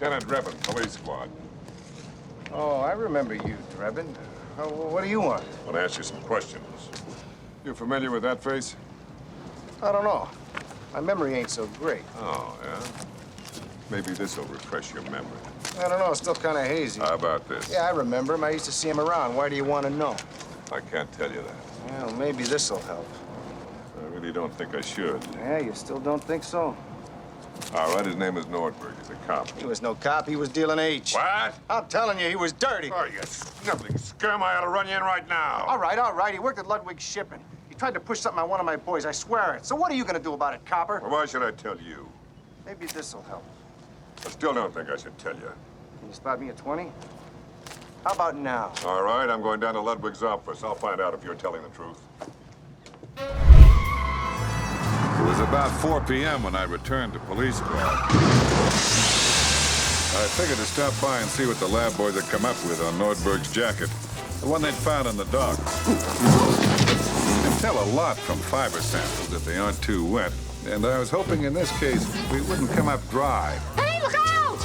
Lieutenant Drebin, police squad. Oh, I remember you, Drebin. What do you want? I want to ask you some questions. You familiar with that face? I don't know. My memory ain't so great. Oh, yeah? Maybe this will refresh your memory. I don't know. It's still kind of hazy. How about this? Yeah, I remember him. I used to see him around. Why do you want to know? I can't tell you that. Well, maybe this'll help. I really don't think I should. Yeah, you still don't think so? All right, his name is Nordberg. He's a cop. He was no cop. He was dealing H. What? I'm telling you, he was dirty. Oh, you sniveling scum. I ought to run you in right now. All right. He worked at Ludwig's Shipping. He tried to push something on one of my boys. I swear it. So what are you going to do about it, copper? Well, why should I tell you? Maybe this'll help. I still don't think I should tell you. Can you spot me at 20? How about now? All right, I'm going down to Ludwig's office. I'll find out if you're telling the truth. It was about 4 p.m. when I returned to police squad. I figured to stop by and see what the lab boys had come up with on Nordberg's jacket. The one they'd found in the dock. They tell a lot from fiber samples if they aren't too wet. And I was hoping in this case we wouldn't come up dry. Hey, look out!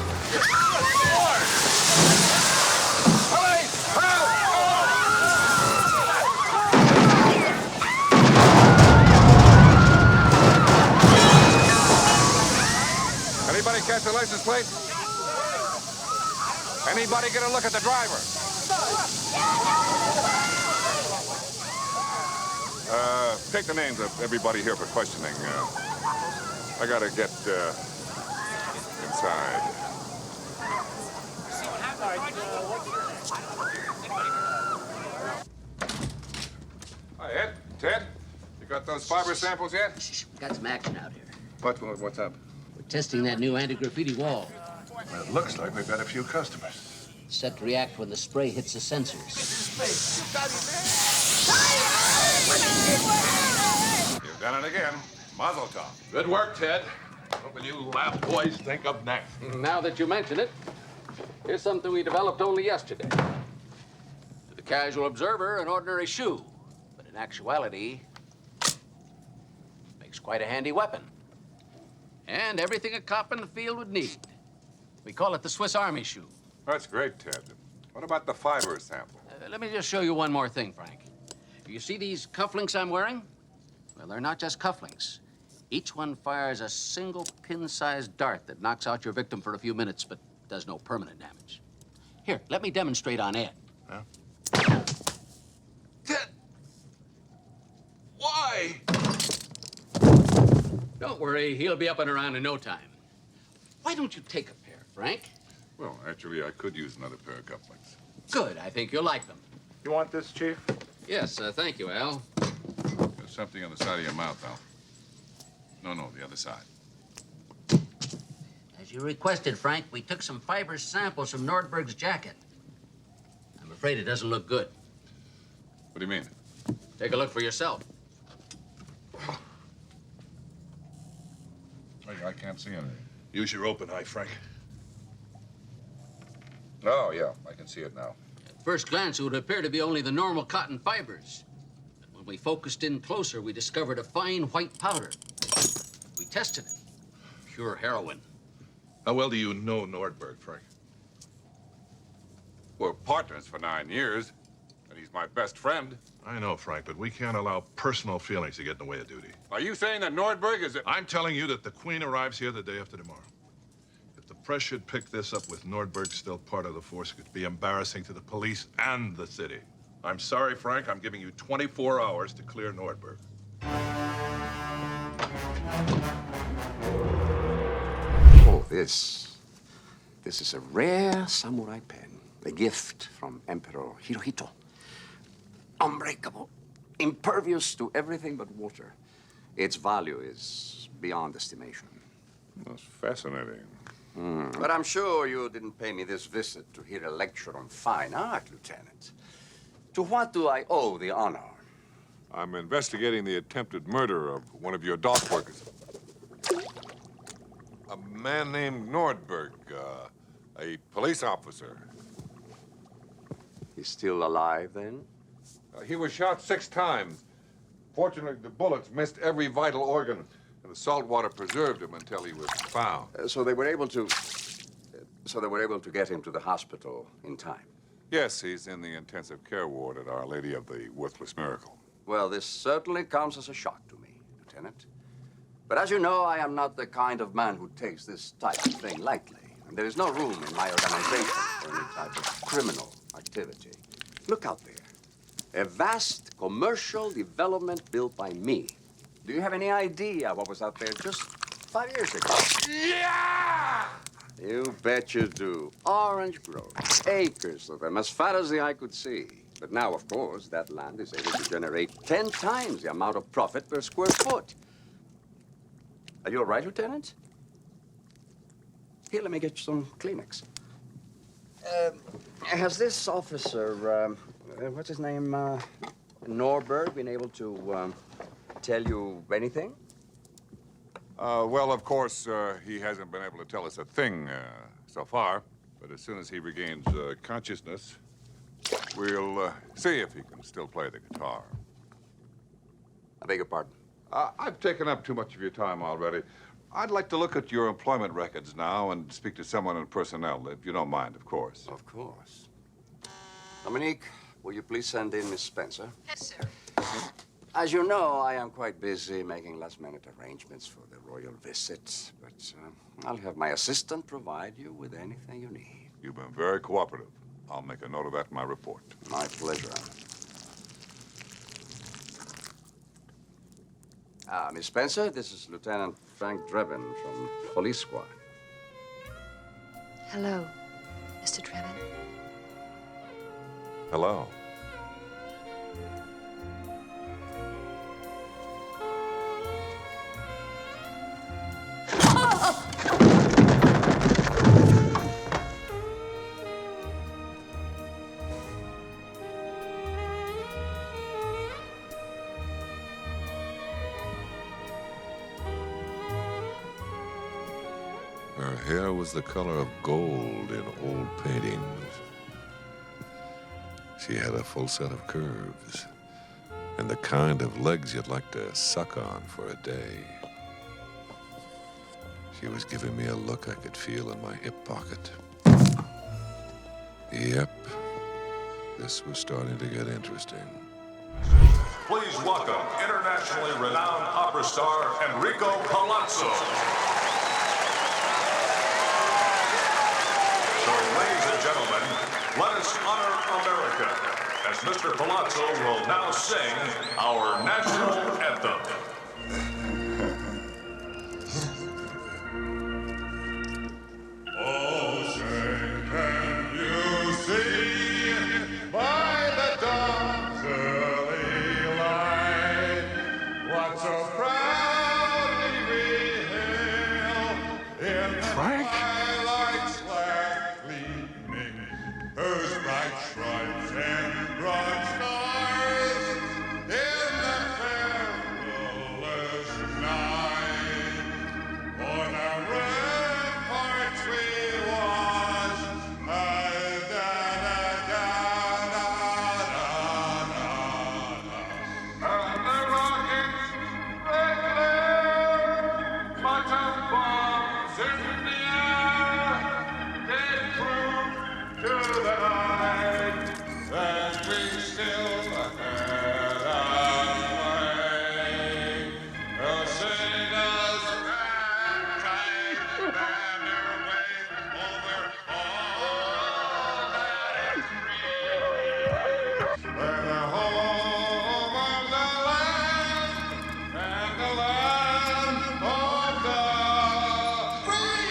Anybody catch the license plate? Anybody get a look at the driver? Take the names of everybody here for questioning. I gotta get inside. Hi, Ed. Ted, you got those fiber samples yet? Shh, we got some action out here. What's up? We're testing that new anti-graffiti wall. Well, it looks like we've got a few customers. It's set to react when the spray hits the sensors. You've done it again. Mazel tov. Good work, Ted. What will you lab boys think of next? Now that you mention it, here's something we developed only yesterday. To the casual observer, an ordinary shoe. But in actuality, makes quite a handy weapon. And everything a cop in the field would need. We call it the Swiss Army shoe. That's great, Ted. What about the fiber sample? Let me just show you one more thing, Frank. You see these cufflinks I'm wearing? Well, they're not just cufflinks. Each one fires a single pin-sized dart that knocks out your victim for a few minutes, but does no permanent damage. Here, let me demonstrate on Ed. Huh? Ted! Why? Don't worry, he'll be up and around in no time. Why don't you take a pair, Frank? Well, actually, I could use another pair of cufflinks. Good, I think you'll like them. You want this, Chief? Yes, thank you, Al. There's something on the side of your mouth, Al. No, the other side. As you requested, Frank, we took some fiber samples from Nordberg's jacket. I'm afraid it doesn't look good. What do you mean? Take a look for yourself. I can't see anything. Use your open eye, Frank. Oh, yeah, I can see it now. At first glance, it would appear to be only the normal cotton fibers. But when we focused in closer, we discovered a fine white powder. We tested it. Pure heroin. How well do you know Nordberg, Frank? We're partners for 9 years, and he's my best friend. I know, Frank, but we can't allow personal feelings to get in the way of duty. Are you saying that Nordberg is a... I'm telling you that the Queen arrives here the day after tomorrow. If the press should pick this up with Nordberg still part of the force, it could be embarrassing to the police and the city. I'm sorry, Frank. I'm giving you 24 hours to clear Nordberg. Oh, this is a rare samurai pen, a gift from Emperor Hirohito. Unbreakable, impervious to everything but water. Its value is beyond estimation. That's fascinating. But I'm sure you didn't pay me this visit to hear a lecture on fine art, Lieutenant. To what do I owe the honor? I'm investigating the attempted murder of one of your dock workers. A man named Nordberg, a police officer. He's still alive, then? He was shot 6 times. Fortunately, the bullets missed every vital organ, and the salt water preserved him until he was found. So they were able to So they were able to get him to the hospital in time. Yes, he's in the intensive care ward at Our Lady of the Worthless Miracle. Well, this certainly comes as a shock to me, Lieutenant. But as you know, I am not the kind of man who takes this type of thing lightly. And there is no room in my organization for any type of criminal activity. Look out there. A vast commercial development built by me. Do you have any idea what was out there just 5 years ago? Yeah! You bet you do. Orange groves, acres of them, as far as the eye could see. But now, of course, that land is able to generate 10 times the amount of profit per square foot. Are you all right, Lieutenant? Here, let me get you some Kleenex. Has this officer, what's his name, Norberg, been able to tell you anything? Well, of course, he hasn't been able to tell us a thing so far. But as soon as he regains consciousness, we'll see if he can still play the guitar. I beg your pardon? I've taken up too much of your time already. I'd like to look at your employment records now and speak to someone in personnel, if you don't mind, of course. Of course. Dominique, will you please send in Miss Spencer? Yes, sir. As you know, I am quite busy making last-minute arrangements for the royal visit, but I'll have my assistant provide you with anything you need. You've been very cooperative. I'll make a note of that in my report. My pleasure. Miss Spencer, this is Lieutenant Frank Drebin from Police Squad. Hello, Mr. Drebin. Hello. Her hair was the color of gold in old paintings. She had a full set of curves and the kind of legs you'd like to suck on for a day. She was giving me a look I could feel in my hip pocket. Yep, this was starting to get interesting. Please welcome internationally renowned opera star Enrico Palazzo. So, ladies and gentlemen, let us honor America as Mr. Palazzo will now sing our national anthem. Oh, say, can you see by the dawn's early light what so proudly we hail in the twilight's glad gleaming, whose bright stripes and broad stars in the perilous night on our ramparts we watch. And the rockets they glare, but of bombs in the air, they prove to the night that we still had our way. Oh, sing us ragtime banner wave over all that is free. We're the home of the land and the land of the free.